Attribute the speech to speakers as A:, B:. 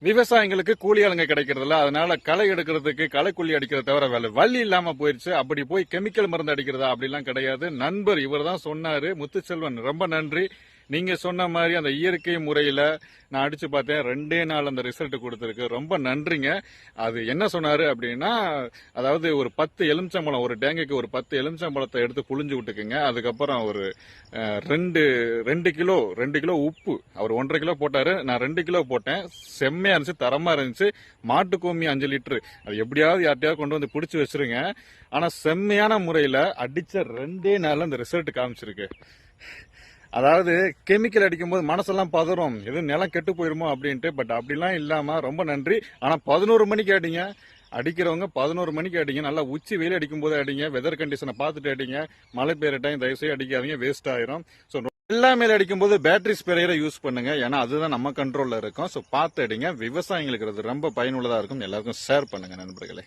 A: விவசாயிகளுக்கு கூலி ஆளுங்க கிடைக்கிறதில்ல. அதனால களை எடுக்கிறதுக்கு களைக்குள்ளி அடிக்கிறத தவிர வேலை வழி இல்லாம போயிருச்சு. அப்படி போய் கெமிக்கல் மருந்து அடிக்கிறதா அப்படிலாம் கிடையாது. நண்பர் இவர் தான் சொன்னாரு. முத்துச்செல்வன் ரொம்ப நன்றி. நீங்க சொன்ன மாதிரி அந்த இயற்கை முறையில நான் அடிச்சு பார்த்தேன். 2 நாள் அந்த ரிசல்ட் கொடுத்துருக்கு. ரொம்ப நன்றிங்க. அது என்ன சொன்னாரு அப்படின்னா, அதாவது ஒரு 10 எலுமிச்சம்பழம், ஒரு டேங்குக்கு ஒரு 10 எலுமிச்சம்பழத்தை எடுத்து புழிஞ்சு விட்டுக்குங்க. அதுக்கப்புறம் ஒரு 2 கிலோ உப்பு, அவர் 1.5 கிலோ போட்டாரு. நான் 2 கிலோ போட்டேன். செம்மையா இருந்துச்சு, தரமா இருந்துச்சு. மாட்டுக்கோமி 5 லிட்டரு, அது எப்படியாவது யார்ட்டையாவது கொண்டு வந்து பிடிச்சி வச்சிருங்க. ஆனா செம்மையான முறையில அடிச்ச 2 நாள்ல அந்த ரிசல்ட் காமிச்சிருக்கு. அதாவது கெமிக்கல் அடிக்கும் போது மனசெல்லாம் பதறும், எதுவும் நிலம் கெட்டு போயிருமோ அப்படின்ட்டு. பட் அப்படிலாம் இல்லாம ரொம்ப நன்றி. ஆனா 11 மணிக்கு அடிங்க. அடிக்கிறவங்க 11 மணிக்கு அடிங்க. நல்லா உச்சி வெயில் அடிக்கும் போது அடிங்க. வெதர் கண்டிஷனை பார்த்துட்டு அடிங்க. மழை பெய்யுற டைம் தயவுசெய்து அடிக்காதீங்க, வேஸ்ட் ஆயிரும். ஸோ எல்லா மேல அடிக்கும் போது பேட்டரி ஸ்ப்ரேயரை யூஸ் பண்ணுங்க. ஏன்னா அதுதான் நம்ம கண்ட்ரோல்ல இருக்கும். ஸோ பார்த்து அடிங்க. விவசாயிகளுக்கு அது ரொம்ப பயனுள்ளதா இருக்கும். எல்லாருக்கும் ஷேர் பண்ணுங்க நண்பர்களே.